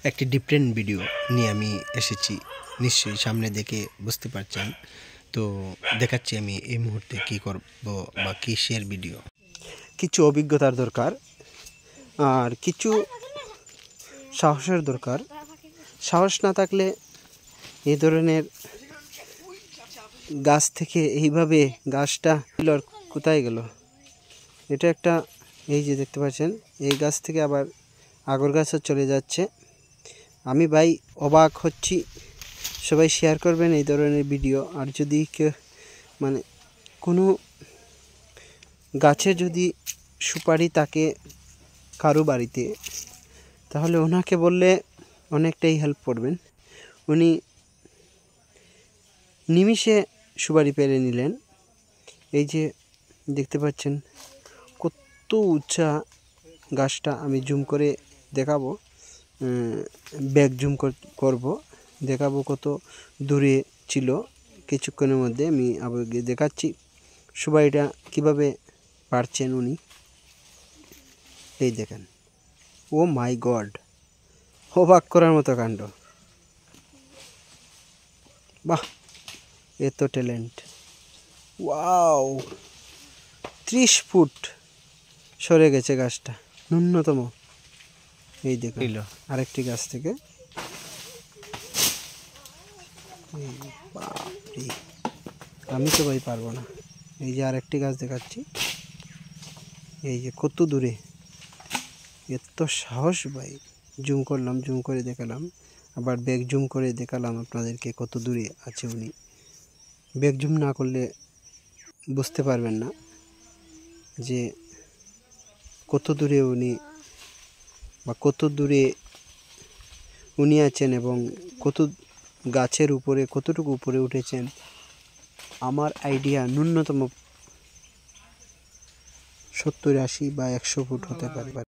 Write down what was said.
একটি different video নিয়ে আমি এসেছি, নিশ্চয়ই সামনে দেখে বুঝতে পারছেন। তো দেখাচ্ছি আমি এই মুহূর্তে কি করব বা কিসের ভিডিও। কিছু অভিজ্ঞতার দরকার আর কিছু সাহসের দরকার। সাহস না থাকলে এই ধরনের গাছ থেকে এইভাবে গাছটা কোথায় গেল, এটা একটা, এই যে দেখতে পাচ্ছেন এই গাছ থেকে আবার আগর গাছও চলে যাচ্ছে। আমি ভাই অবাক হচ্ছি। সবাই শেয়ার করবেন এই ধরনের ভিডিও। আর যদি কেউ মানে কোনো গাছে যদি সুপারি থাকে কারো বাড়িতে, তাহলে ওনাকে বললে অনেকটাই হেল্প করবেন। উনি নিমিষে সুপারি পেরে নিলেন। এই যে দেখতে পাচ্ছেন কত উঁচা গাছটা, আমি জুম করে দেখাবো, ব্যাক জুম করব, দেখাবো কত দূরে ছিল। কিছুক্ষণের মধ্যে আমি আবার দেখাচ্ছি সুপারিটা কিভাবে পারছেন উনি। এই দেখেন, ও মাই গড, অবাক করার মতো কাণ্ড। বাহ, এত ট্যালেন্ট! ওয়াও, 30 ফুট সরে গেছে গাছটা ন্যূনতম। এই দেখুন আরেকটি গাছ থেকে, আমি তো ভাই পারবো না। এই যে আরেকটি গাছ দেখাচ্ছি, এই যে কত দূরে, এত সাহস ভাই। জুম করলাম, জুম করে দেখালাম, আবার ব্যাক জুম করে দেখালাম আপনাদেরকে কত দূরে আছে উনি। ব্যাক জুম না করলে বুঝতে পারবেন না যে কত দূরে উনি বা কত দূরে উনি আছেন এবং কত গাছের উপরে, কতটুকু উপরে উঠেছেন। আমার আইডিয়া ন্যূনতম 70, 80 বা 100 ফুট হতে পারে।